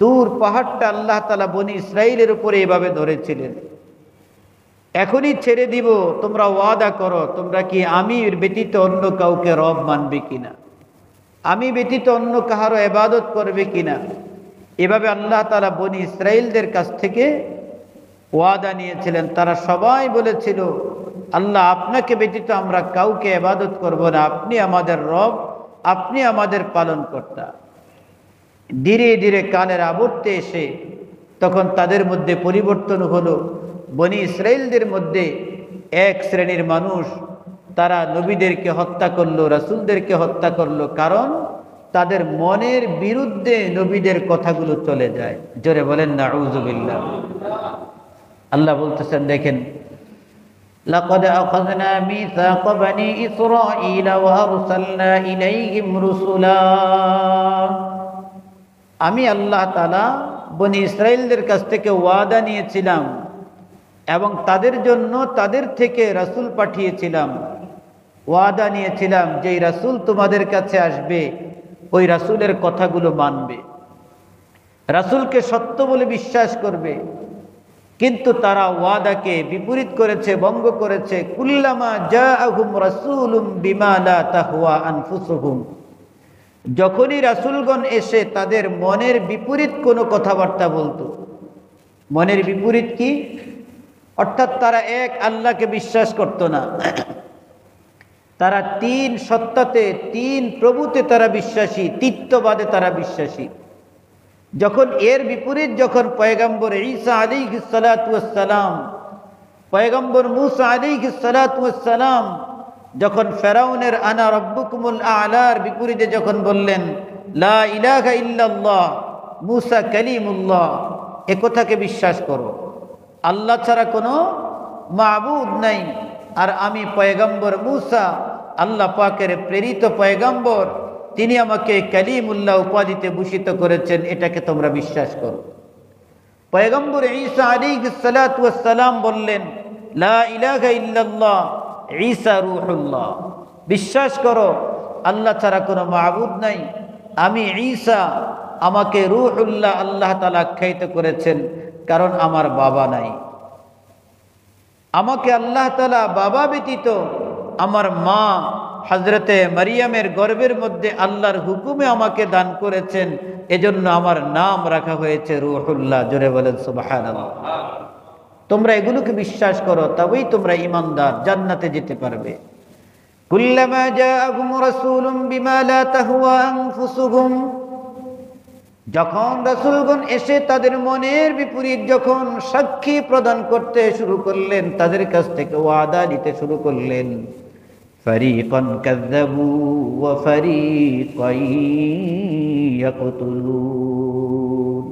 তুর পাহাড়টা আল্লাহ তাআলা বনি ইসরাইলের উপরে এভাবে ধরেছিলেন। এখনই ছেড়ে দিব, তোমরা ওয়াদা করো, তোমরা কি আমি ব্যতীত অন্য কাউকে রব মানবে কিনা, আমি ব্যতীত অন্য কাহারও ইবাদত করবে কিনা। এভাবে আল্লাহ তাআলা বনি ইসরাইলদের কাছ থেকে ওয়াদা নিয়েছিলেন। তারা সবাই বলেছিল, আল্লাহ আপনাকে ব্যতীত আমরা কাউকে ইবাদত করব না, আপনি আমাদের রব, আপনি আমাদের পালনকর্তা। ধীরে ধীরে কালের আবর্তে এসে তখন তাদের মধ্যে পরিবর্তন হলো। বনি ইসরাইলদের মধ্যে এক শ্রেণীর মানুষ, তারা নবীদেরকে হত্যা করলো, রাসূলদেরকে হত্যা করলো, কারণ তাদের মনের বিরুদ্ধে নবীদের কথাগুলো চলে যায়। জোরে বলেন নাউযুবিল্লাহ। আল্লাহ বলতেছেন, দেখেন, লাকাদ আখাযনা মিসাক বনি ইসরাঈল ওয়া আরসালনা ইলাইহিম রুসুলা। আমি আল্লাহ তাআলা বনি ইসরাইলদের কাছ থেকে ওয়াদা নিয়েছিলাম এবং তাদের জন্য তাদের থেকে রাসূল পাঠিয়েছিলাম। ওয়াদা নিয়েছিলাম যে রাসূল তোমাদের কাছে আসবে, ওই রাসূলের কথাগুলো মানবে, রাসূলকে সত্য বলে বিশ্বাস করবে। কিন্তু তারা ওয়াদাকে বিপরীত করেছে, ভঙ্গ করেছে। কুল্লামা জাআহুম রাসূলুম বিমা লা তাহওয়া আনফুসুহুম, যখনই রাসূলগণ এসে তাদের মনের বিপরীত কোনো কথাবার্তা বলতো। মনের বিপরীত কি? অর্থাৎ তারা এক আল্লাহকে বিশ্বাস করত না, তারা তিন সত্তাতে, তিন প্রভুতে তারা বিশ্বাসী, তৃতীয়বাদে তারা বিশ্বাসী। যখন এর বিপরীত, যখন পয়গম্বর ঈসা আলাইহিস সালাতু ওয়াস সালাম, পয়গম্বর মূসা আলাইহিস সালাতু ওয়াস সালাম যখন ফেরাউনের আনা রব্বুকুমুল আ'লার বিপরীতে যখন বললেন লা ইলাহা ইল্লাল্লাহ, মূসা কালিমুল্লাহ, এ কথাকে বিশ্বাস করো, আল্লাহ ছাড়া কোনো মাবুদ নাই, আর আমি পয়গম্বর মূসা আল্লাহ পাকের প্রেরিত পয়গম্বর, তিনি আমাকে কালিমুল্লাহ উপাধিতে ভূষিত করেছেন, এটাকে তোমরা বিশ্বাস করো। পয়গম্বর ঈসা আলাইহিস সালাতু ওয়াস সালাম বললেন লা ইলাহা ইল্লাল্লাহ, ঈসা রূহুল্লাহ, বিশ্বাস করো আল্লাহ ছাড়া কোনো মাবুদ নাই, আমি ঈসা, আমাকে রূহুল্লাহ আল্লাহ তাআলা আখ্যায়িত করেছেন, কারণ আমার বাবা নাই। আমাকে আল্লাহ তাআলা বাবা ব্যতীত আমার মা হযরতে মারিয়ামের গর্ভের মধ্যে আল্লাহর হুকুমে আমাকে দান করেছেন, এজন্য আমার নাম রাখা হয়েছে রূহুল্লাহ। জোরে বলেন সুবহানাল্লাহ। তোমরা এগুলোকে বিশ্বাস করো, তবেই তোমরা ঈমানদার, জান্নাতে যেতে পারবে। কুল্লামা জাআহুম রাসূলুম বিমা লা তাহওয়া আনফুসুহুম, যখন রাসূলগণ এসে তাদের মনের বিপরীত যখন সাক্ষী প্রদান করতে শুরু করলেন, তাদের কাছ থেকে ওয়াদা নিতে শুরু করলেন, ফারীকান কাযযাবু ওয়া ফারীকান ইয়াকতুলুন,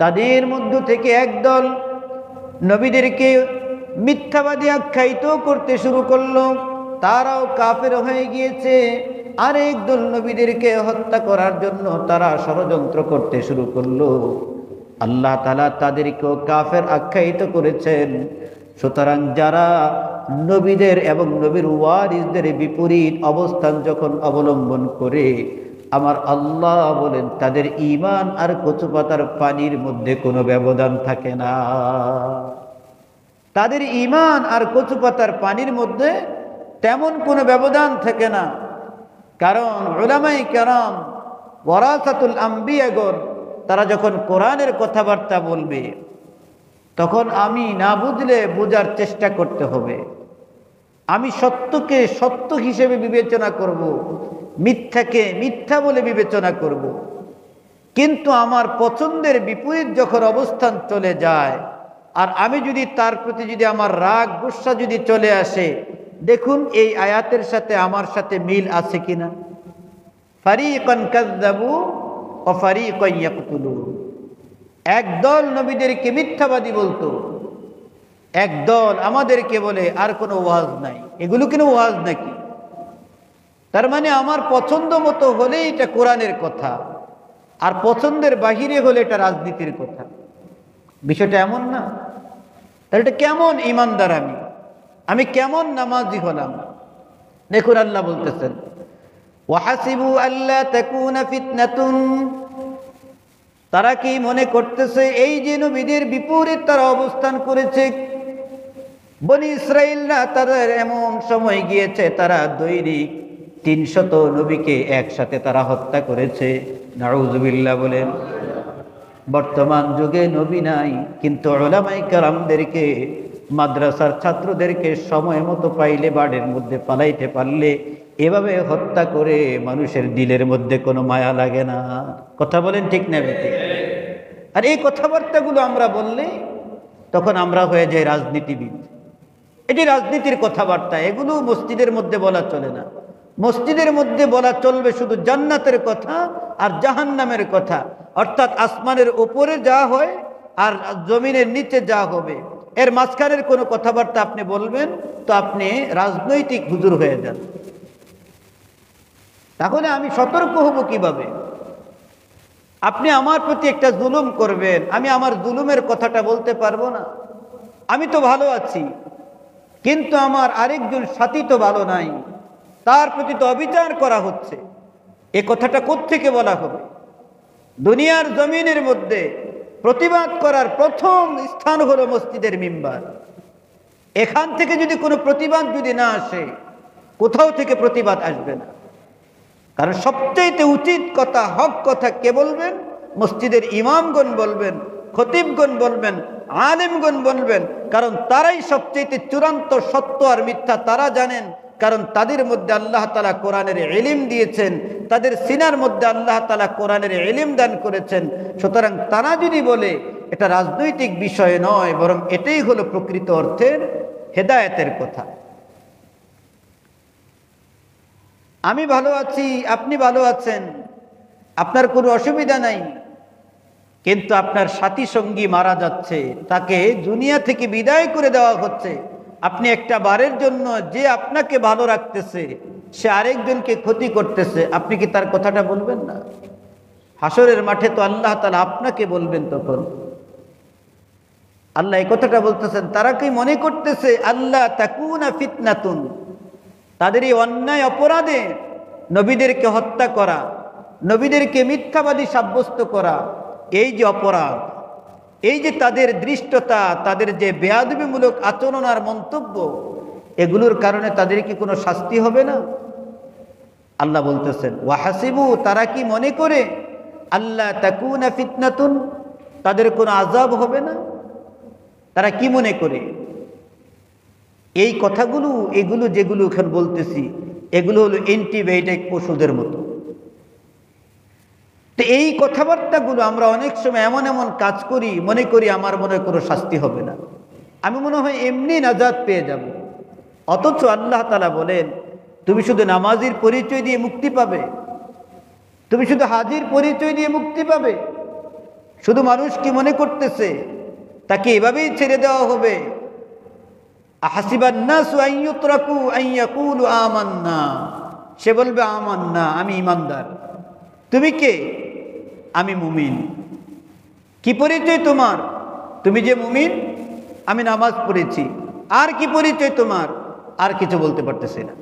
তাদের মধ্য থেকে একদল নবীদেরকে মিথ্যাবাদী আখ্যায়িত করতে শুরু করলো, তারাও কাফের হয়ে গিয়েছে। আরেক দল নবীদেরকে হত্যা করার জন্য তারা ষড়যন্ত্র করতে শুরু করলো। আল্লাহ তাআলা তাদেরকেও কাফের আখ্যায়িত করেছেন। সুতরাং যারা নবীদের এবং নবীর ওয়ারিসদের বিপরীত অবস্থান যখন অবলম্বন করে, আমার আল্লাহ বলেন তাদের ঈমান আর কচু পাতার পানির মধ্যে কোনো ব্যবধান থাকে না। তাদের ঈমান আর কচু পাতার পানির মধ্যে তেমন কোনো ব্যবধান থাকে না। কারণ উলামায়ে কেরাম ওয়ারাসাতুল আম্বিয়াগণ, তারা যখন কোরআনের কথাবার্তা বলবে, তখন আমি না বুঝলে বোঝার চেষ্টা করতে হবে। আমি সত্যকে সত্য হিসেবে বিবেচনা করব, মিথ্যাকে মিথ্যা বলে বিবেচনা করব। কিন্তু আমার পছন্দের বিপরীত যখন অবস্থান চলে যায়, আর আমি যদি তার প্রতি যদি আমার রাগ গুসা যদি চলে আসে, দেখুন এই আয়াতের সাথে আমার সাথে মিল আছে কিনা। ফারীকান কাযযাবু ওয়া ফারীকান ইয়াকতুলুন, একদল নবীদেরকে মিথ্যাবাদী বলতো, একদল আমাদেরকে বলে আর কোনো ওয়াজ নাই। এগুলো কোনো ওয়াজ নাকি? তার মানে আমার পছন্দ মতো হলে এটা কোরআনের কথা, আর পছন্দের বাহিরে হলে এটা রাজনীতির কথা। বিষয়টা এমন না? তাহলে এটা কেমন ঈমানদার আমি কেমন নামাজি হলাম? দেখুন আল্লাহ বলতেছেন, ওয়াহাসিবু আল্লা তাকুনা ফিতনাতুন, তারা কি মনে করতেছে এই যে নবীদের বিপরীত তারা অবস্থান করেছে? বনি ইসরাইলরা তাদের এমন সময় গিয়েছে তারা দৈনিক 300 নবীকে একসাথে তারা হত্যা করেছে। নাউযুবিল্লাহ বলেন। বর্তমান যুগে নবী নাই, কিন্তু উলামায়ে কেরামদেরকে, মাদ্রাসার ছাত্রদেরকে সময় মতো পাইলে বাড়ির মধ্যে পালাইতে পারলে এভাবে হত্যা করে মানুষের দিলের মধ্যে কোনো মায়া লাগে না। কথা বলেন ঠিক না বেঠিক? আর এই কথাবার্তাগুলো আমরা বললে তখন আমরা হয়ে যাই রাজনীতিবিদ। এটি রাজনীতির কথাবার্তা, এগুলো মসজিদের মধ্যে বলা চলে না। মসজিদের মধ্যে বলা চলবে শুধু জান্নাতের কথা আর জাহান্নামের কথা, অর্থাৎ আসমানের উপরে যা হয় আর জমিনের নিচে যা হবে, এর মাঝখানের কোনো কথাবার্তা আপনি বলবেন তো আপনি রাজনৈতিক হুজুর হয়ে যান। তাহলে আমি সতর্ক হব কিভাবে? আপনি আমার প্রতি একটা জুলুম করবেন, আমি আমার জুলুমের কথাটা বলতে পারবো না? আমি তো ভালো আছি, কিন্তু আমার আরেকজন সাথী তো ভালো নাই, তার প্রতি তো অবিচার করা হচ্ছে। এ কথাটা কোত্থেকে বলা হবে? দুনিয়ার জমিনের মধ্যে প্রতিবাদ করার প্রথম স্থান হলো মসজিদের মিম্বার। এখান থেকে যদি কোনো প্রতিবাদ যদি না আসে, কোথাও থেকে প্রতিবাদ আসবে না। কারণ সবচেয়ে উচিত কথা, হক কথা কে বলবেন? মসজিদের ইমামগণ বলবেন, খতিবগণ বলবেন, আলেমগণ বলবেন। কারণ তারাই সবচেয়ে চূড়ান্ত সত্য আর মিথ্যা তারা জানেন। কারণ তাদের মধ্যে আল্লাহ তাআলা কোরআনের ইলম দিয়েছেন, তাদের সিনার মধ্যে আল্লাহ তাআলা কোরআনের ইলম দান করেছেন। সুতরাং তারা যদি বলে, এটা রাজনৈতিক বিষয় নয়, বরং এটাই হলো প্রকৃত অর্থের হেদায়েতের কথা। আমি ভালো আছি, আপনি ভালো আছেন, আপনার কোনো অসুবিধা নাই, কিন্তু আপনার সাথী সঙ্গী মারা যাচ্ছে, তাকে দুনিয়া থেকে বিদায় করে দেওয়া হচ্ছে। আপনি একটা বারের জন্য যে আপনাকে ভালো রাখতেছে সে আরেকজনকে ক্ষতি করতেছে, আপনি কি তার কথাটা বলবেন না? হাসরের মাঠে তো আল্লাহ তাআলা আপনাকে বলবেন। তখন আল্লাহ এই কথাটা বলতেছেন, তারা কি মনে করতেছে আল্লাহ তাকুনা ফিতনাতুন, তাদের এই অন্যায় অপরাধে নবীদেরকে হত্যা করা, নবীদেরকে মিথ্যাবাদী সাব্যস্ত করা, এই যে অপরাধ, এই যে তাদের দৃষ্টতা, তাদের যে বেয়াদবিমূলক আচরণ আর মন্তব্য, এগুলোর কারণে তাদের কি কোনো শাস্তি হবে না? আল্লাহ বলতেছেন ওয়াহাসিবু, তারা কি মনে করে আল্লাহ তাকুনা ফিতনাতুন, তাদের কোনো আযাব হবে না? তারা কি মনে করে? এই কথাগুলো, এগুলো যেগুলো এখন বলতেছি, এগুলো হলো অ্যান্টিবায়োটিক ওষুধের মতো। তো এই কথাবার্তাগুলো আমরা অনেক সময় এমন এমন কাজ করি, মনে করি আমার মনে কোনো শাস্তি হবে না, আমি মনে হয় এমনি নাজাত পেয়ে যাব। অথচ আল্লাহ তাআলা বলেন, তুমি শুধু নামাজির পরিচয় দিয়ে মুক্তি পাবে, তুমি শুধু হাজির পরিচয় দিয়ে মুক্তি পাবে। শুধু মানুষ কি মনে করতেছে তাকে এভাবেই ছেড়ে দেওয়া হবে? আহাসিবান নাসু আন ইউতরাকু আন ইয়াকুলু আমান্না, সে বলবে আমান্না, আমি ঈমানদার। তুমি কে? আমি মুমিন। কি পরিচয় তোমার? তুমি যে মুমিন, আমি নামাজ পড়েছি। আর কি পরিচয় তোমার? আর কিছু বলতে পারতেছে না।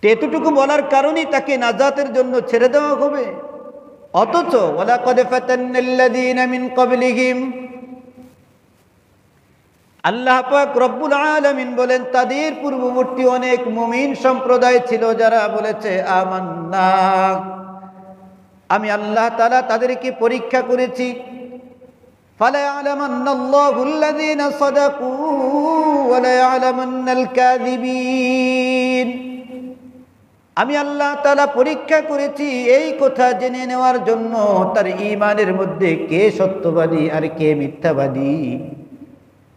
এতটুকু বলার কারণেই তাকে নাজাতের জন্য ছেড়ে দেওয়া হবে। অথচ ওয়ালাকাদ ফাতান্নাল্লাযীনা মিন ক্বাবলিহিম, আল্লাহ পাক রব্বুল আলামিন বলেন, তাদের পূর্ববর্তী অনেক মুমিন সম্প্রদায় ছিল যারা বলেছে আমান্না, আমি আল্লাহ তাআলা তাদেরকে পরীক্ষা করেছি। ফালা ইয়ালামান্নাল্লাহুল্লাযীনা সাদাকু ওয়া লা ইয়ালামান্নাল কাযিবিন, আমি আল্লাহ তাআলা পরীক্ষা করেছি এই কথা জেনে নেওয়ার জন্য তার ঈমানের মধ্যে কে সত্যবাদী আর কে মিথ্যাবাদী।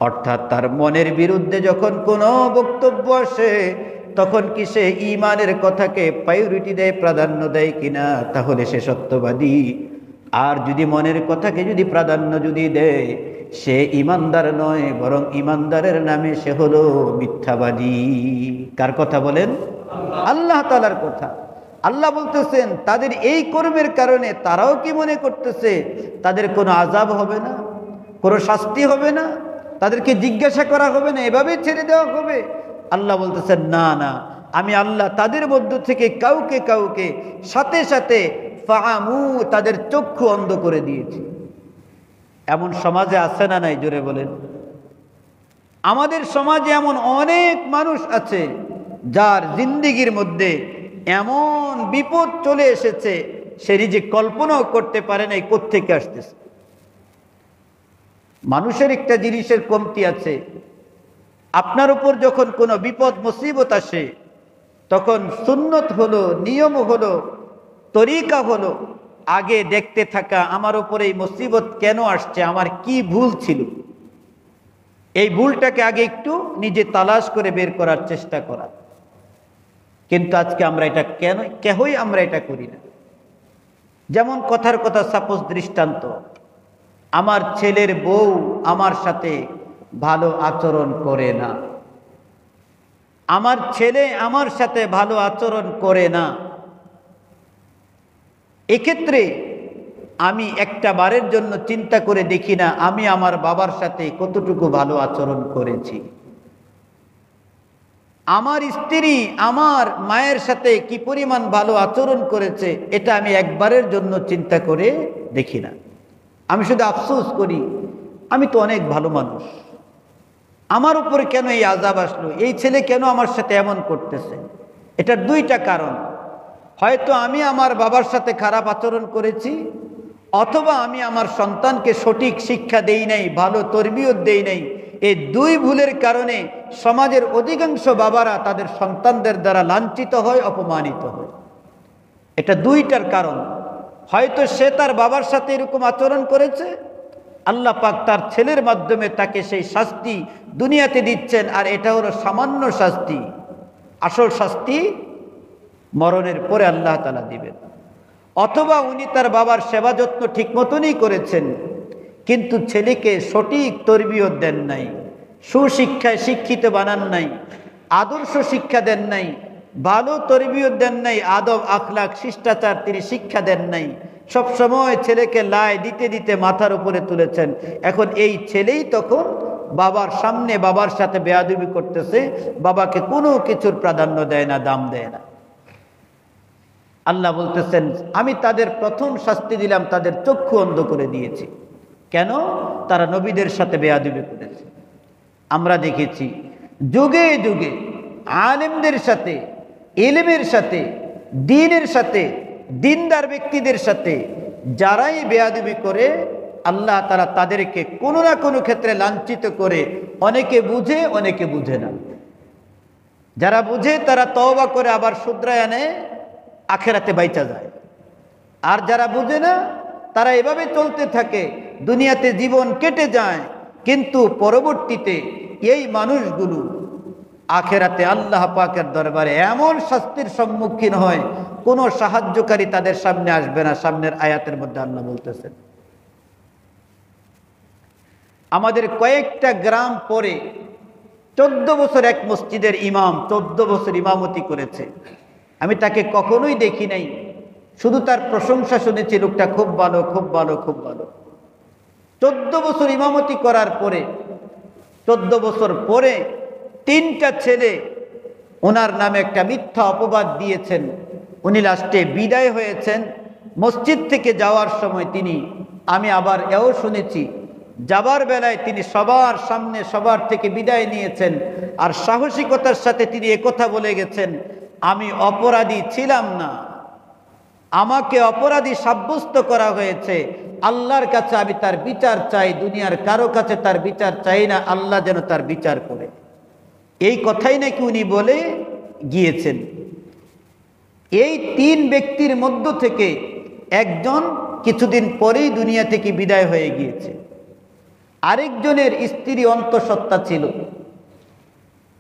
অর্থাৎ তার মনের বিরুদ্ধে যখন কোনো বক্তব্য আসে, তখন কি সে ঈমানের কথাকে প্রায়োরিটি দেয়, প্রাধান্য দেয় কিনা, তাহলে সে সত্যবাদী। আর যদি মনের কথাকে যদি প্রাধান্য যদি দেয়, সে ঈমানদার নয়, বরং ঈমানদারের নামে সে হলো মিথ্যাবাদী। কার কথা বলেন? আল্লাহ তাআলার কথা। আল্লাহ বলতেছেন তাদের এই কর্মের কারণে তারাও কি মনে করতেছে তাদের কোনো আযাব হবে না, কোনো শাস্তি হবে না, তাদেরকে জিজ্ঞাসা করা হবে না, এভাবে ছেড়ে দেওয়া হবে? আল্লাহ বলতেছেন না না, আমি আল্লাহ তাদের মধ্য থেকে কাউকে কাউকে সাথে সাথে ফাআমু, তাদের চক্ষু অন্ধ করে দিয়েছি। এমন সমাজে আছে না নাই? জোরে বলেন। আমাদের সমাজে এমন অনেক মানুষ আছে যার জিন্দেগির মধ্যে এমন বিপদ চলে এসেছে সে নিজে কল্পনাও করতে পারে না কোত্থেকে আসতেছে। মানুষের একটা জিনিসের কমতি আছে, আপনার উপর যখন কোনো বিপদ মুসিবত আসে তখন সুন্নত হলো, নিয়ম হলো, তরিকা হলো আগে দেখতে থাকা আমার উপরে এই মুসিবত কেন আসছে, আমার কি ভুল ছিল, এই ভুলটাকে আগে একটু নিজে তালাশ করে বের করার চেষ্টা করা। কিন্তু আজকে আমরা এটা কেহই আমরা এটা করি না। যেমন কথার কথা, সাপোজ দৃষ্টান্ত, আমার ছেলের বউ আমার সাথে ভালো আচরণ করে না, আমার ছেলে আমার সাথে ভালো আচরণ করে না, এক্ষেত্রে আমি একটা বারের জন্য চিন্তা করে দেখি না আমি আমার বাবার সাথে কতটুকু ভালো আচরণ করেছি, আমার স্ত্রী আমার মায়ের সাথে কি পরিমাণ ভালো আচরণ করেছে, এটা আমি একবারের জন্য চিন্তা করে দেখি না। আমি শুধু আফসোস করি আমি তো অনেক ভালো মানুষ, আমার উপরে কেন এই আযাব আসলো, এই ছেলে কেন আমার সাথে এমন করতেছে। এটার দুইটা কারণ, হয়তো আমি আমার বাবার সাথে খারাপ আচরণ করেছি, অথবা আমি আমার সন্তানকে সঠিক শিক্ষা দেই নাই, ভালো তরবিয়ত দেই নাই। এই দুই ভুলের কারণে সমাজের অধিকাংশ বাবারা তাদের সন্তানদের দ্বারা লাঞ্ছিত হয়, অপমানিত হয়। এটা দুইটার কারণ। হয়তো সে তার বাবার সাথে এরকম আচরণ করেছে, আল্লাহ পাক তার ছেলের মাধ্যমে তাকে সেই শাস্তি দুনিয়াতে দিচ্ছেন, আর এটা হলো সামান্য শাস্তি, আসল শাস্তি মরণের পরে আল্লাহ তাআলা দিবেন। অথবা উনি তার বাবার সেবা যত্ন ঠিক মতনই করেছেন, কিন্তু ছেলেকে সঠিক তরবিয়ত দেন নাই, সুশিক্ষায় শিক্ষিত বানান নাই, আদর্শ শিক্ষা দেন নাই, ভালো তরবিয়ত দেন নাই, আদব আখলাক শিষ্টাচার তিনি শিক্ষা দেন নাই। সব সময় ছেলেকে লাই দিতে দিতে মাথার উপরে তুলেছেন। এখন এই ছেলেই তখন বাবার সামনে বাবার সাথে বেয়াদবি করতেছে, বাবাকে কোনো কিছুর প্রাধান্য দেয় না, দাম দেয় না। আল্লাহ বলতেছেন আমি তাদের প্রথম শাস্তি দিলাম, তাদের চক্ষু অন্ধ করে দিয়েছি। কেন? তারা নবীদের সাথে বেয়াদবি করেছে। আমরা দেখেছি যুগে যুগে আলেমদের সাথে, ইলমের সাথে, দ্বীনের সাথে, দিনদার ব্যক্তিদের সাথে যারাই বেয়াদবি করে আল্লাহ তাআলা তাদেরকে কোনো না কোনো ক্ষেত্রে লাঞ্ছিত করে। অনেকে বুঝে, অনেকে বুঝে না। যারা বুঝে তারা তওবা করে আবার শুধরায় আনে, আখেরাতে বাইচা যায়। আর যারা বুঝে না তারা এভাবে চলতে থাকে, দুনিয়াতে জীবন কেটে যায়, কিন্তু পরবর্তীতে এই মানুষগুলো আখেরাতে আল্লাহ পাকের দরবারে এমন শাস্তির সম্মুখীন হয় কোনো সাহায্যকারী তাদের সামনে আসবে না। সামনের আয়াতের মধ্যে আল্লাহ বলতেছেন। আমাদের কয়েকটা গ্রাম পরে 14 বছর এক মসজিদের ইমাম 14 বছর ইমামতি করেছে। আমি তাকে কখনোই দেখি নাই, শুধু তার প্রশংসা শুনেছি, লোকটা খুব ভালো, খুব ভালো, খুব ভালো। 14 বছর ইমামতি করার পরে 14 বছর পরে 3টা ছেলে ওনার নামে একটা মিথ্যা অপবাদ দিয়েছেন। উনি লাস্টে বিদায় হয়েছেন। মসজিদ থেকে যাওয়ার সময় তিনি, আমি আবার এও শুনেছি, যাবার বেলায় তিনি সবার সামনে সবার থেকে বিদায় নিয়েছেন, আর সাহসিকতার সাথে তিনি একথা বলে গেছেন, আমি অপরাধী ছিলাম না, আমাকে অপরাধী সাব্যস্ত করা হয়েছে, আল্লাহর কাছে আমি তার বিচার চাই, দুনিয়ার কারো কাছে তার বিচার চাই না, আল্লাহ যেন তার বিচার করে। এই কথাই নাকি উনি বলে গিয়েছেন। এই 3 ব্যক্তির মধ্য থেকে একজন কিছুদিন পরেই দুনিয়া থেকে বিদায় হয়ে গিয়েছে। আরেকজনের স্ত্রী অন্তঃসত্ত্বা ছিল,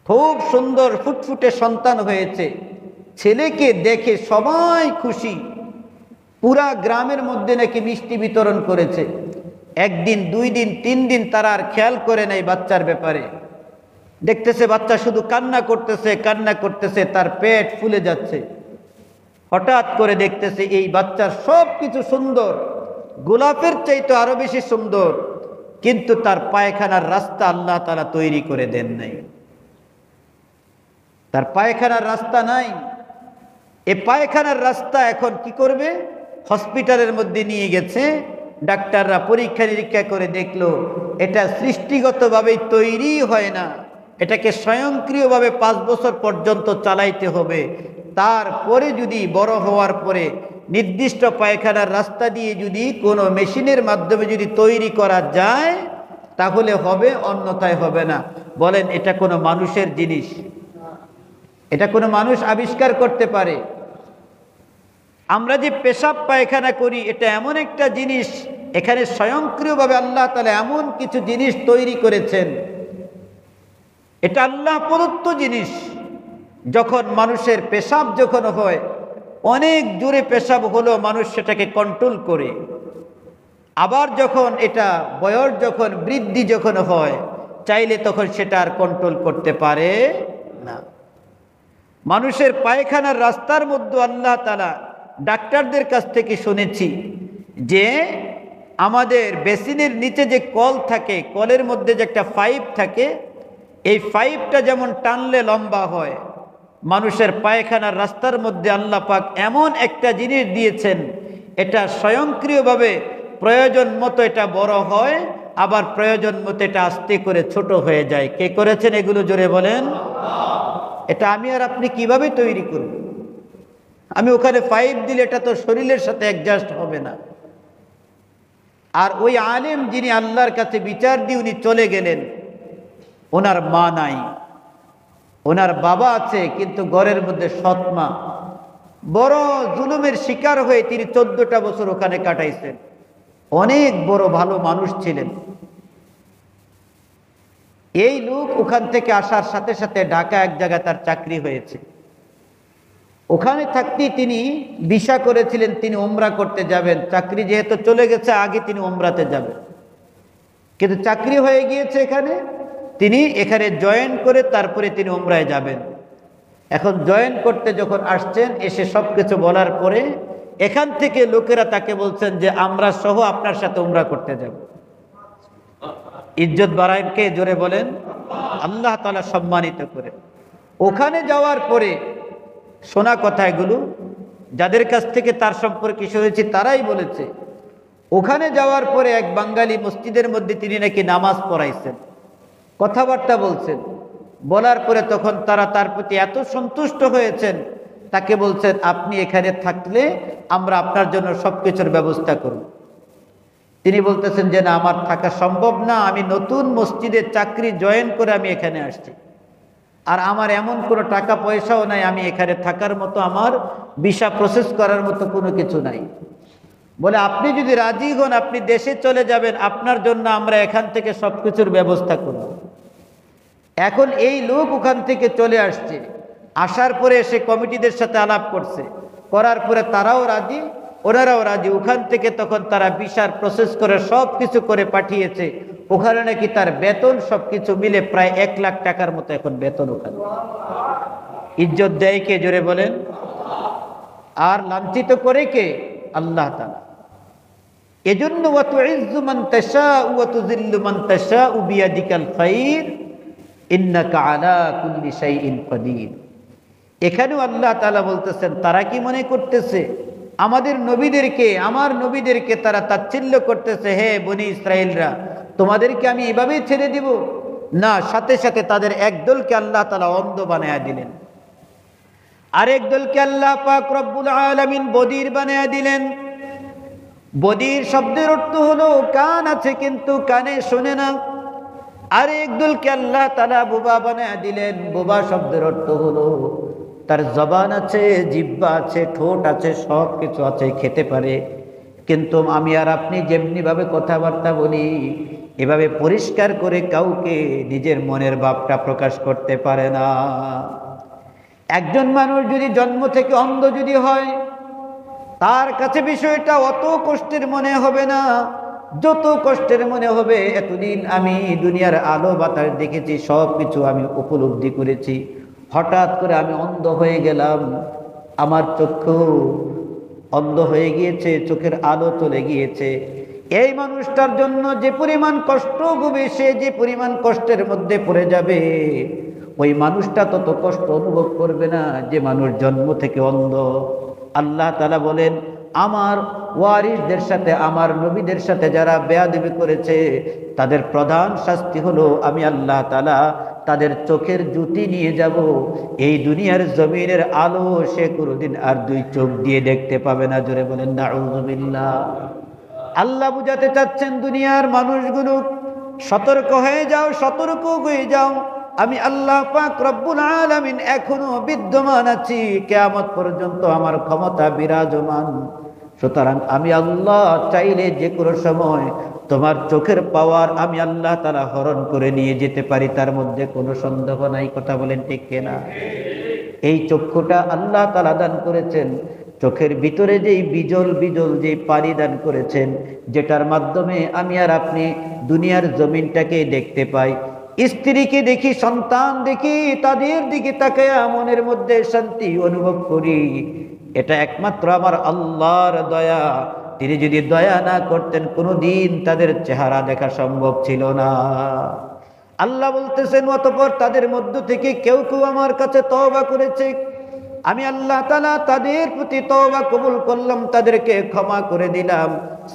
খুব সুন্দর ফুটফুটে সন্তান হয়েছে। ছেলেকে দেখে সবাই খুশি, পুরা গ্রামের মধ্যে নাকি মিষ্টি বিতরণ করেছে। 1 দিন 2 দিন 3 দিন তারা আর খেয়াল করে নাই বাচ্চার ব্যাপারে। দেখতেছে বাচ্চা শুধু কান্না করতেছে, কান্না করতেছে, তার পেট ফুলে যাচ্ছে। হঠাৎ করে দেখতেছে এই বাচ্চার সব কিছু সুন্দর, গোলাপের চাইতে আরো বেশি সুন্দর, কিন্তু তার পায়খানার রাস্তা আল্লাহ তাআলা তৈরি করে দেন নাই। তার পায়খানার রাস্তা নাই। এই পায়খানার রাস্তা এখন কি করবে? হসপিটালের মধ্যে নিয়ে গেছে, ডাক্তাররা পরীক্ষা নিরীক্ষা করে দেখলো এটা সৃষ্টিগতভাবে তৈরি হয় না, এটাকে স্বয়ংক্রিয়ভাবে 5 বছর পর্যন্ত চালাইতে হবে। তারপরে যদি বড় হওয়ার পরে নির্দিষ্ট পায়খানার রাস্তা দিয়ে যদি কোনো মেশিনের মাধ্যমে যদি তৈরি করা যায় তাহলে হবে, অন্যথায় হবে না। বলেন এটা কোনো মানুষের জিনিস? এটা কোনো মানুষ আবিষ্কার করতে পারে? আমরা যে পেশাব পায়খানা করি এটা এমন একটা জিনিস, এখানে স্বয়ংক্রিয়ভাবে আল্লাহ তাআলা এমন কিছু জিনিস তৈরি করেছেন, এটা আল্লাহ প্রদত্ত জিনিস। যখন মানুষের পেশাব যখন হয়, অনেক জোরে পেশাব হলো মানুষ সেটাকে কন্ট্রোল করে, আবার যখন এটা বয়স যখন বৃদ্ধি যখন হয় চাইলে তখন সেটা আর কন্ট্রোল করতে পারে না। মানুষের পায়খানার রাস্তার মধ্যে আল্লাহ তাআলা ডাক্তারদের কাছ থেকে শুনেছি যে আমাদের বেসিনের নিচে যে কল থাকে, কলের মধ্যে যে একটা পাইপ থাকে, এই পাইপটা যেমন টানলে লম্বা হয়, মানুষের পায়খানার রাস্তার মধ্যে আল্লাহ পাক এমন একটা জিনিস দিয়েছেন, এটা স্বয়ংক্রিয়ভাবে প্রয়োজন মতো এটা বড় হয়, আবার প্রয়োজন মতো এটা আস্তে করে ছোট হয়ে যায়। কে করেছেন এগুলো জোরে বলেন? এটা আমি আর আপনি কিভাবে তৈরি করব? আমি ওখানে পাইপ দিলে এটা তো শরীরের সাথে অ্যাডজাস্ট হবে না। আর ওই আলেম যিনি আল্লাহর কাছে বিচার দিয়ে উনি চলে গেলেন, ওনার মা নাই, ওনার বাবা আছে কিন্তু ঘরের মধ্যে সৎ মা, বড় জুলুমের শিকার হয়ে তিনি 14টা বছর ওখানে কাটাইছেন। অনেক বড় ভালো মানুষ ছিলেন। এই লোক ওখান থেকে আসার সাথে সাথে ঢাকা এক জায়গায় তার চাকরি হয়েছে। ওখানে থাকতেই তিনি ভিসা করেছিলেন, তিনি উমরা করতে যাবেন। চাকরি যেহেতু চলে গেছে, আগে তিনি উমরাতে যাবেন, কিন্তু চাকরি হয়ে গিয়েছে এখানে, তিনি এখানে জয়েন করে তারপরে তিনি উমরায় যাবেন। এখন জয়েন করতে যখন আসছেন, এসে সব কিছু বলার পরে এখান থেকে লোকেরা তাকে বলছেন যে আমরা সহ আপনার সাথে উমরা করতে যাব। ইজ্জত বাড়ায় কে? জোরে বলেন। আল্লাহ তাআলা সম্মানিত করে। ওখানে যাওয়ার পরে শোনা কথা এগুলো, যাদের কাছ থেকে তার সম্পর্কে শুনেছি তারাই বলেছে, ওখানে যাওয়ার পরে এক বাঙালি মসজিদের মধ্যে তিনি নাকি নামাজ পড়াইছেন, কথাবার্তা বলছেন। বলার পরে তখন তারা তার প্রতি এত সন্তুষ্ট হয়েছেন, তাকে বলছেন আপনি এখানে থাকলে আমরা আপনার জন্য সবকিছুর ব্যবস্থা করব। তিনি বলতেছেন যে না, আমার থাকা সম্ভব না, আমি নতুন মসজিদে চাকরি জয়েন করে আমি এখানে আসছি, আর আমার এমন কোনো টাকা পয়সাও নাই, আমি এখানে থাকার মতো আমার ভিসা প্রসেস করার মতো কোনো কিছু নাই। বলে আপনি যদি রাজি হন, আপনি দেশে চলে যাবেন, আপনার জন্য আমরা এখান থেকে সবকিছুর ব্যবস্থা করব। এখন এই লোক ওখান থেকে চলে আসছে, আসার পরে সে কমিটিদের সাথে আলাপ করছে, করার পরে তারাও রাজি, ওনারাও রাজি। ওখান থেকে তখন তারা ভিসার প্রসেস করে সব কিছু করে পাঠিয়েছে। ওখানে নাকি তার বেতন সবকিছু মিলে প্রায় 1 লাখ টাকার মতো এখন বেতন ওখানে। ইজ্জত দেয় কে? জোরে বলেন। আর লাঞ্ছিত করে কে? আল্লাহ তাআলা। এজন্য ওয়া তুইজ্জু মান তাশাউ ওয়া তুযিল্লু মান তাশাউ বিয়াদিকাল খায়র ইন্নাকা আলা কুল্লি শাইইন কাদির। এখানেও আল্লাহ তাআলা বলতেছেন, তারা কি মনে করতেছে আমাদের নবীদেরকে, আমার নবীদেরকে তারা তাচ্ছিল্য করতেছে, হে বনি ইসরাইলরা তোমাদেরকে আমি এভাবেই ছেড়ে দিব? না, সাথে সাথে তাদের একদলকে আল্লাহ তাআলা অন্ধ বানায়া দিলেন, আরেক দলকে আল্লাহ পাক রব্বুল আলামিন বধির বানায়া দিলেন। বধির শব্দের অর্থ হলো কান আছে কিন্তু কানে শোনে না। আরেক দলকে আল্লাহ তাআলা বোবা বানায়া দিলেন। বোবা শব্দের অর্থ হলো তার জবান আছে, জিহ্বা আছে, ঠোঁট আছে, সব কিছু আছে, খেতে পারে, কিন্তু আমি আর আপনি যেমনি ভাবে কথাবার্তা বলি এভাবে পরিষ্কার করে কাউকে নিজের মনের ভাবটা প্রকাশ করতে পারে না। একজন মানুষ যদি জন্ম থেকে অন্ধ যদি হয়, তার কাছে বিষয়টা অত কষ্টের মনে হবে না, যত কষ্টের মনে হবে এতদিন আমি দুনিয়ার আলো বাতাস দেখেছি, সব কিছু আমি উপলব্ধি করেছি, হঠাৎ করে আমি অন্ধ হয়ে গেলাম, আমার চক্ষু অন্ধ হয়ে গিয়েছে, চোখের আলো চলে গিয়েছে। এই মানুষটার জন্য যে পরিমাণ কষ্ট হবে, সে যে পরিমাণ কষ্টের মধ্যে পড়ে যাবে, ওই মানুষটা তত কষ্ট অনুভব করবে না যে মানুষ জন্ম থেকে অন্ধ। আল্লাহ তাআলা বলেন আমার ওয়ারিসদের সাথে, আমার নবীদের সাথে যারা বেয়াদবি করেছে তাদের প্রধান শাস্তি হলো আমি আল্লাহ তাআলা তাদের চোখের জুতি নিয়ে যাব। এই দুনিয়ার জমিনের আলো সে কোনোদিন আর দুই চোখ দিয়ে দেখতে পাবে না। জোরে বলেন নাউযুবিল্লাহ। আল্লাহ বুঝাতে চাচ্ছেন দুনিয়ার মানুষগুলো, সতর্ক হয়ে যাও, সতর্ক হয়ে যাও, আমি আল্লাহ পাক রব্বুল আলামিন এখনো বিদ্যমান আছি, কিয়ামত পর্যন্ত আমার ক্ষমতা বিরাজমান। সুতরাং আমি আল্লাহ চাইলে যে কোনো সময় তোমার চোখের পাওয়ার আমি আল্লাহ তাআলা হরণ করে নিয়ে যেতে পারি, তার মধ্যে কোনো সন্দেহ নাই। কথা বলেন ঠিক কিনা? এই চক্ষুটা আল্লাহ তাআলা দান করেছেন, চোখের ভিতরে যেই বিজল বিজল যেই পানি দান করেছেন, যেটার মাধ্যমে আমি আর আপনি দুনিয়ার জমিনটাকে দেখতে পাই, স্ত্রীকে দেখি, সন্তান দেখি, তাদের দিকে তাকায়া মনের মধ্যে শান্তি অনুভব করি। এটা একমাত্র আমার আল্লাহর দয়া। তিনি যদি দয়া না করতেন কোনোদিন তাদের চেহারা দেখা সম্ভব ছিল না। আল্লাহ বলতেছেন, অতঃপর তাদের মধ্য থেকে কেউ কেউ আমার কাছে তওবা করেছে, আমি আল্লাহ তাআলা তাদের প্রতি তওবা কবুল করলাম, তাদেরকে ক্ষমা করে দিলাম।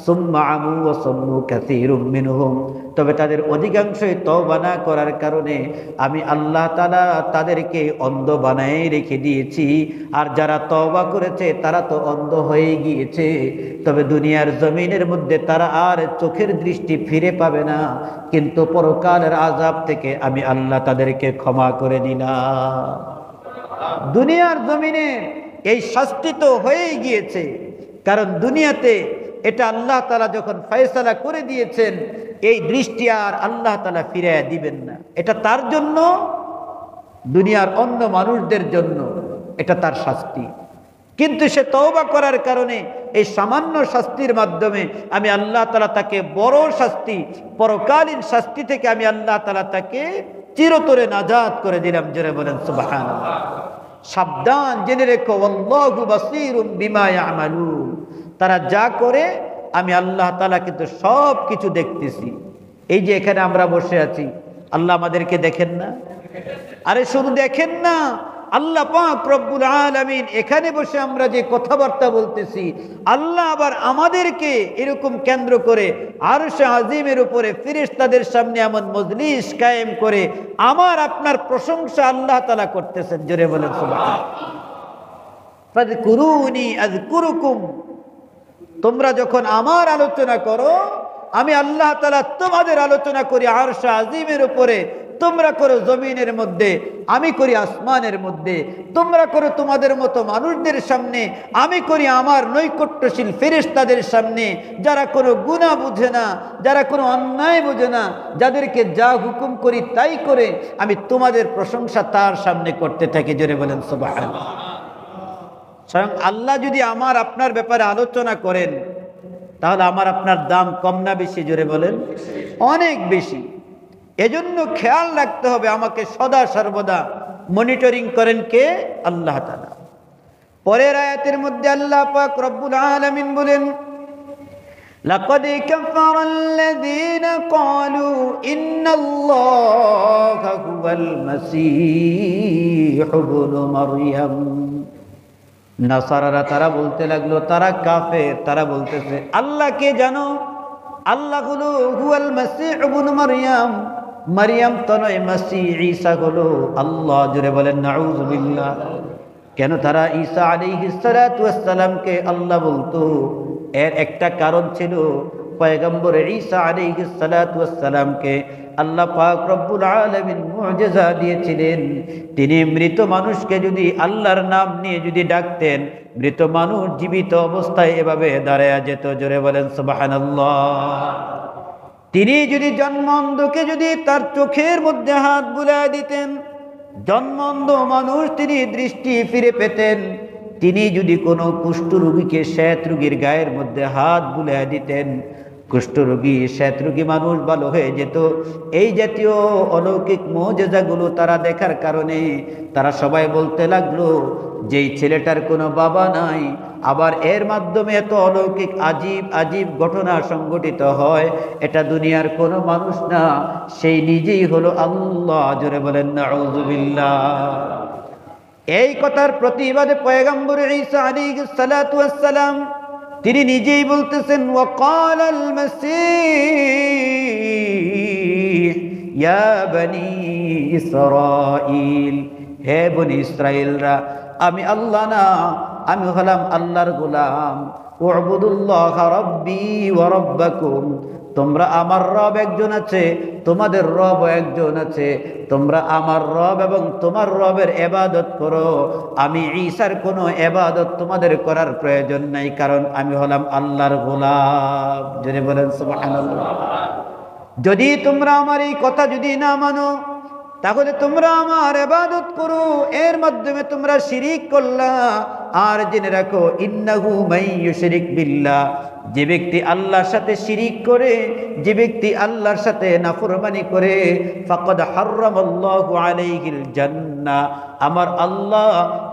সুম্মা আমু ওয়া সাম্মু কাসীরুম মিনহুম, তবে তাদের অধিকাংশই তওবা না করার কারণে আমি আল্লাহ তাআলা তাদেরকে অন্ধ বানায় রেখে দিয়েছি। আর যারা তওবা করেছে তারা তো অন্ধ হয়ে গিয়েছে, তবে দুনিয়ার জমিনের মধ্যে তারা আর চোখের দৃষ্টি ফিরে পাবে না, কিন্তু পরকালের আযাব থেকে আমি আল্লাহ তাদেরকে ক্ষমা করে দিলাম। দুনিয়ার জমিনে এই শাস্তি তো হয়েই গিয়েছে, কারণ দুনিয়াতে এটা আল্লাহ তাআলা যখন ফয়সালা করে দিয়েছেন, এই দৃষ্টি আর আল্লাহ তাআলা ফিরিয়ে দিবেন না। এটা তার জন্য, দুনিয়ার অন্য মানুষদের জন্য এটা তার শাস্তি। কিন্তু সে তওবা করার কারণে এই সামান্য শাস্তির মাধ্যমে আমি আল্লাহ তাআলা তাকে বড় শাস্তি, পরকালীন শাস্তি থেকে আমি আল্লাহ তাআলা তাকে চিরতরে নাজাত করে দিলাম। জোরে বলেন সুবহানাল্লাহ। সাবধান, জেনে রেখো, আল্লাহু বাসীরুম বিমা ইয়ামালুন, তারা যা করে আমি আল্লাহ তাআলা কিন্তু সব কিছু দেখতেছি। এই যে এখানে আমরা বসে আছি, আল্লাহ আমাদেরকে দেখেন না? আরে শুধু দেখেন না, আল্লাহ পাক রব্বুল আলামিন এখানে বসে আমরা যে কথাবার্তা বলতেছি, আল্লাহ আবার আমাদেরকে এরকম কেন্দ্র করে আরশে আজিমের উপরে ফেরেশতাদের সামনে এমন মজলিস কায়েম করে আমার আপনার প্রশংসা আল্লাহ তাআলা করতেছেন। জোরে বলেন সুবহানাল্লাহ। ফাযকুরুনি আযকুরুকুম, তোমরা যখন আমার আলোচনা করো আমি আল্লাহ তাআলা তোমাদের আলোচনা করি আরশে আজিমের উপরে, তোমরা করো জমিনের মধ্যে, আমি করি আসমানের মধ্যে, তোমরা করো তোমাদের মতো মানুষদের সামনে, আমি করি আমার নৈকট্যশীল ফেরেশতাদের সামনে, যারা কোনো গুনাহ বুঝে না, যারা কোনো অন্যায় বুঝে না, যাদেরকে যা হুকুম করি তাই করে আমি তোমাদের প্রশংসা তার সামনে করতে থাকি। জোরে বলেন সুবহানাল্লাহ। স্বয়ং আল্লাহ যদি আমার আপনার ব্যাপারে আলোচনা করেন তাহলে আমার আপনার দাম কম না বেশি? জোরে বলেন, অনেক বেশি। এজন্য খেয়াল রাখতে হবে, আমাকে সদা সর্বদা মনিটরিং করেন কে? আল্লাহ তাআলা। পরের আয়াতের মধ্যে আল্লাহ পাক রব্বুল আলামিন বলেন, লাকাদ কাফারাল্লাযীনা ক্বালু ইন্নাল্লাহা হুয়াল মাসীহু ইবনু মারইয়াম। নাসারারা তারা বলতে লাগলো, তারা কাফের, তারা বলতেছে আল্লাহকে জানো, আল্লাহ হলো হুয়াল মাসীহ ইবনু মারইয়াম, মারইয়াম তো নয়, মাসীহ ঈসা হলো আল্লাহ। জোরে বলেন নাউযুবিল্লাহ। কেন তারা ঈসা আলাইহিস সালাতু ওয়াস সালামকে আল্লাহ বলতো? এর একটা কারণ ছিল, পয়গম্বর ঈসা আলাইহিস সালাতু ওয়াস সালামকে আল্লাহ পাক রব্বুল আলামিন মুজিজা দিয়েছিলেন। তিনি মৃত মানুষকে যদি আল্লাহর নাম নিয়ে যদি ডাকতেন, মৃত মানুষ জীবিত অবস্থায় এভাবে দাঁড়ায়া যেত। জোরে বলেন সুবহানাল্লাহ। তিনি যদি জন্মন্ধকে যদি তার চোখের মধ্যে হাত বুলায় দিতেন, জন্মন্ধ মানুষ তিনি দৃষ্টি ফিরে পেতেন। তিনি যদি কোনো কুষ্ঠরোগীকে, শ্বেত রোগীর গায়ের মধ্যে হাত বুলায় দিতেন, কুষ্ঠরোগী, শ্বেত রোগী মানুষ ভালো হয়ে যেত। এই জাতীয় অলৌকিক মুজিজাগুলো তারা দেখার কারণে তারা সবাই বলতে লাগলো, যেই ছেলেটার কোনো বাবা নাই, আবার এর মাধ্যমে এত অলৌকিক আজীব আজীব ঘটনা সংঘটিত হয়, এটা দুনিয়ার কোনো মানুষ না, সেই নিজেই হলো আল্লাহ। জোরে বলেন নাউযুবিল্লাহ। এই কথার প্রতিবাদে পয়গম্বর ঈসা আলাইহিস সালাতু ওয়াস সালাম তিনি নিজেই বলতেছেন ওয়াকালাল মাসীহ ইয়া বনি ইসরাঈল, হে বনি ইসরাঈলরা, আমি আল্লাহ না, আমি হলাম আল্লাহর গোলাম। উবুদুল্লাহ রাব্বি ওয়া রাব্বাকুম, তোমরা আমার রব একজন আছে, তোমাদের রব একজন আছে, তোমরা আমার রব এবং তোমার রবের ইবাদত করো। আমি ঈসার কোনো ইবাদত তোমাদের করার প্রয়োজন নাই, কারণ আমি হলাম আল্লাহর গোলাম। যদি বলেন সুবহানাল্লাহ। যদি তোমরা আমার এই কথা যদি না মানো, তাহলে তোমরা আমার ইবাদত করো, এর মাধ্যমে তোমরা শিরিক করলা। আর জেনে রাখো, ইন্নাহু মাইয়ুশরিক বিল্লাহ, যে ব্যক্তি আল্লাহর সাথে শিরিক করে, যে ব্যক্তি আল্লাহর সাথে নাফরমানি করে, ফাকাদ হারামাল্লাহু আলাইহিল জান্নাহ, আমার আল্লাহ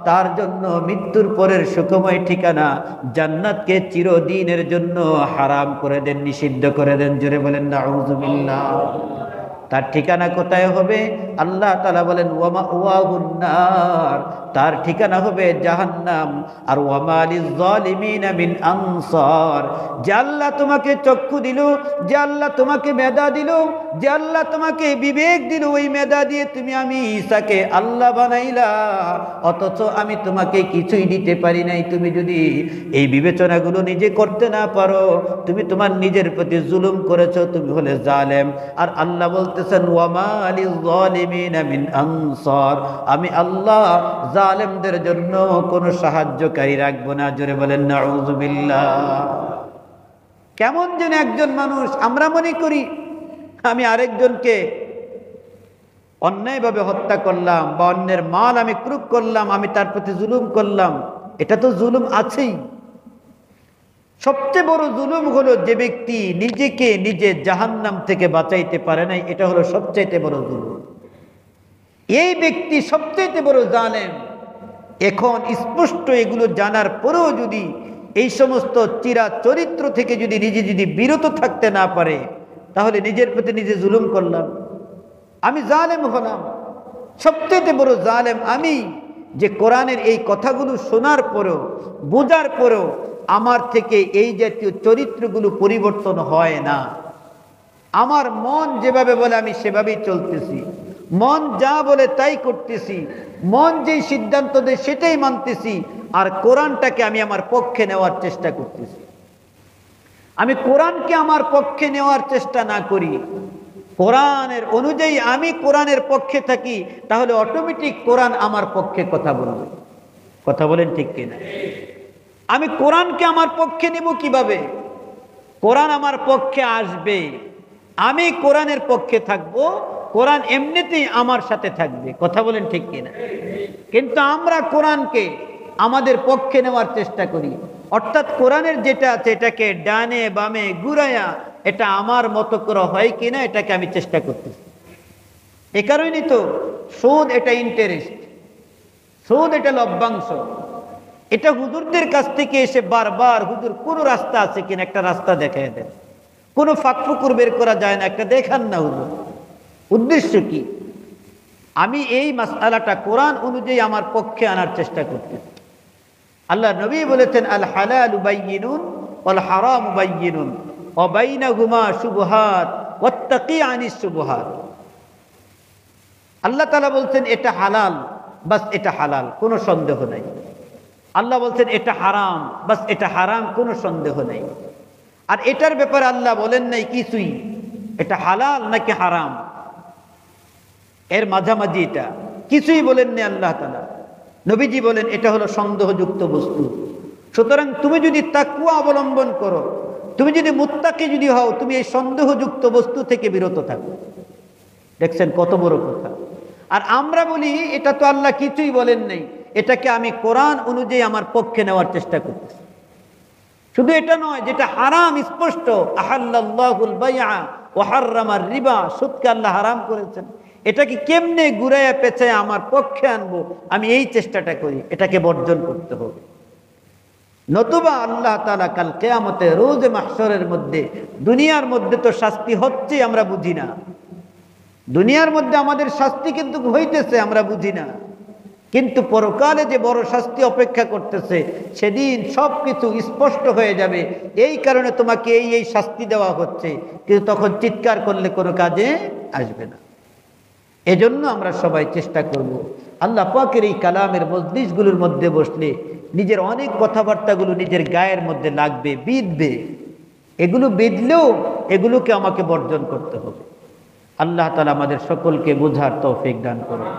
তার জন্য মৃত্যুর পরের সুখময় ঠিকানা জান্নাতকে চিরদিনের জন্য হারাম করে দেন, নিষিদ্ধ করে দেন। জোরে বলেন নাউযুবিল্লাহ। তার ঠিকানা কোথায় হবে? আল্লাহ তাআলা বলেন ওয়ামাওয়াহুন নার, তার ঠিকানা হবে জাহান্নাম। আর ওয়ামা লিয-যালিমিনা মিন আনসার, যে আল্লাহ তোমাকে চক্ষু দিল, যে আল্লাহ তোমাকে মেধা দিল, যে আল্লাহ তোমাকে বিবেক দিল, ওই মেধা দিয়ে তুমি আমি ঈসাকে আল্লাহ বানাইলা, অথচ আমি তোমাকে কিছুই দিতে পারি নাই। তুমি যদি এই বিবেচনাগুলো নিজে করতে না পারো, তুমি তোমার নিজের প্রতি জুলুম করেছো, তুমি হলে জালেম। আর আল্লাহ বলতেছেন ওয়ামা লিয-যালিমিনা মিন আনসার, আমি আল্লাহ জালেমদের জন্য কোনো সাহায্যকারী রাখবো না। জোরে বলেন নাউযুবিল্লাহ। কেমন যেন একজন মানুষ, আমরা মনে করি আমি আরেকজনকে অন্যায়ভাবে হত্যা করলাম বা অন্যের মাল আমি ক্রুক করলাম, আমি তার প্রতি জুলুম করলাম। এটা তো জুলুম আছেই। সবচেয়ে বড় জুলুম হলো যে ব্যক্তি নিজেকে নিজে জাহান্নাম থেকে বাঁচাইতে পারে নাই, এটা হলো সবচাইতে বড় জুলুম। এই ব্যক্তি সবচাইতে বড় জালেম। এখন স্পষ্ট এগুলো জানার পরেও যদি এই সমস্ত চিরা চরিত্র থেকে যদি নিজে যদি বিরত থাকতে না পারে, তাহলে নিজের প্রতি নিজে জুলুম করলাম, আমি জালেম হলাম। সবচেয়ে বড় জালেম আমি, যে কোরআনের এই কথাগুলো শোনার পরেও বোঝার পরেও আমার থেকে এই জাতীয় চরিত্রগুলো পরিবর্তন হয় না। আমার মন যেভাবে বলে আমি সেভাবেই চলতেছি, মন যা বলে তাই করতেছি, মন যেই সিদ্ধান্ত দেয় সেটাই মানতেছি। আর কোরআনটাকে আমি আমার পক্ষে নেওয়ার চেষ্টা করতেছি। আমি কোরআনকে আমার পক্ষে নেওয়ার চেষ্টা না করি, কোরআনের অনুযায়ী আমি কোরআনের পক্ষে থাকি, তাহলে অটোমেটিক কোরআন আমার পক্ষে কথা বলবে। কথা বলেন ঠিক কিনা? আমি কোরআনকে আমার পক্ষে নেব কিভাবে? কোরআন আমার পক্ষে আসবে, আমি কোরআনের পক্ষে থাকব, কোরআন এমনিতেই আমার সাথে থাকবে। কথা বলেন ঠিক কিনা? কিন্তু আমরা কোরআনকে আমাদের পক্ষে নেওয়ার চেষ্টা করি, অর্থাৎ কোরআনের যেটা আছে এটাকে ডানে বামে ঘুরাইয়া এটা আমার মতো করে হয় কিনা এটাকে আমি চেষ্টা করতেছি। এ কারণেই তো সুদ এটা ইন্টারেস্ট, সুদ এটা লভ্যাংশ। এটা হুজুরদের কাছ থেকে এসে বারবার, হুজুর কোন রাস্তা আছে কিনা একটা রাস্তা দেখায় দেন, কোনো ফাঁক ফুকুর বের করা যায় না, একটা দেখান না হুজুর। উদ্দেশ্য কি? আমি এই মাসআলাটা কোরআন অনুযায়ী আমার পক্ষে আনার চেষ্টা করতেছি। আল্লাহ নবী বলেছেন আল হালালু বাইয়িনুন ওয়াল হারামু বাইয়িনুন ওয়া বাইনাহুমা শুবহাত ওয়াত্তাকি আনিস শুবহাত। আল্লাহ তাআলা বলছেন এটা হালাল, বাস এটা হালাল, কোনো সন্দেহ নাই। আল্লাহ বলছেন এটা হারাম, বাস এটা হারাম, কোনো সন্দেহ নাই। আর এটার ব্যাপারে আল্লাহ বলেন নাই কিছুই, এটা হালাল নাকি হারাম, এর মাঝামাঝি এটা কিছুই বলেন নাই আল্লাহ তাআলা। নবীজি বলেন এটা হলো সন্দেহযুক্ত বস্তু। সুতরাং তুমি যদি তাকওয়া অবলম্বন করো, তুমি যদি মুত্তাকি যদি হও, তুমি এই সন্দেহযুক্ত বস্তু থেকে বিরত থাকো। দেখছেন কত বড় কথা। আর আমরা বলি এটা তো আল্লাহ কিছুই বলেন নাই, এটাকে আমি কোরআন অনুযায়ী আমার পক্ষে নেওয়ার চেষ্টা করতেছি। শুধু এটা নয়, যেটা হারাম স্পষ্ট, আহাল্লাল্লাহুল বাইআ ওয়া হাররামার রিবা, সুদকে আল্লাহ হারাম করেছেন, এটাকে কেমনে ঘুরাইয়া পেঁচায় আমার পক্ষে আনবো, আমি এই চেষ্টাটা করি। এটাকে বর্জন করতে হবে, নতুবা আল্লাহ তাআলা কাল কিয়ামতে রোজে মাহশরের মধ্যে, দুনিয়ার মধ্যে তো শাস্তি হচ্ছে আমরা বুঝি না, দুনিয়ার মধ্যে আমাদের শাস্তি কিন্তু হইতেছে আমরা বুঝি না, কিন্তু পরকালে যে বড় শাস্তি অপেক্ষা করতেছে, সেদিন সব কিছু স্পষ্ট হয়ে যাবে। এই কারণে তোমাকে এই শাস্তি দেওয়া হচ্ছে, কিন্তু তখন চিৎকার করলে কোনো কাজে আসবে না। এজন্য আমরা সবাই চেষ্টা করব আল্লাহ পাকের এই কালামের মজলিসগুলোর মধ্যে বসলে নিজের অনেক কথাবার্তাগুলো নিজের গায়ের মধ্যে লাগবে, বিঁধবে। এগুলো বিঁধলেও এগুলোকে আমাকে বর্জন করতে হবে। আল্লাহ তাআলা আমাদের সকলকে বোঝার তৌফিক দান করুন।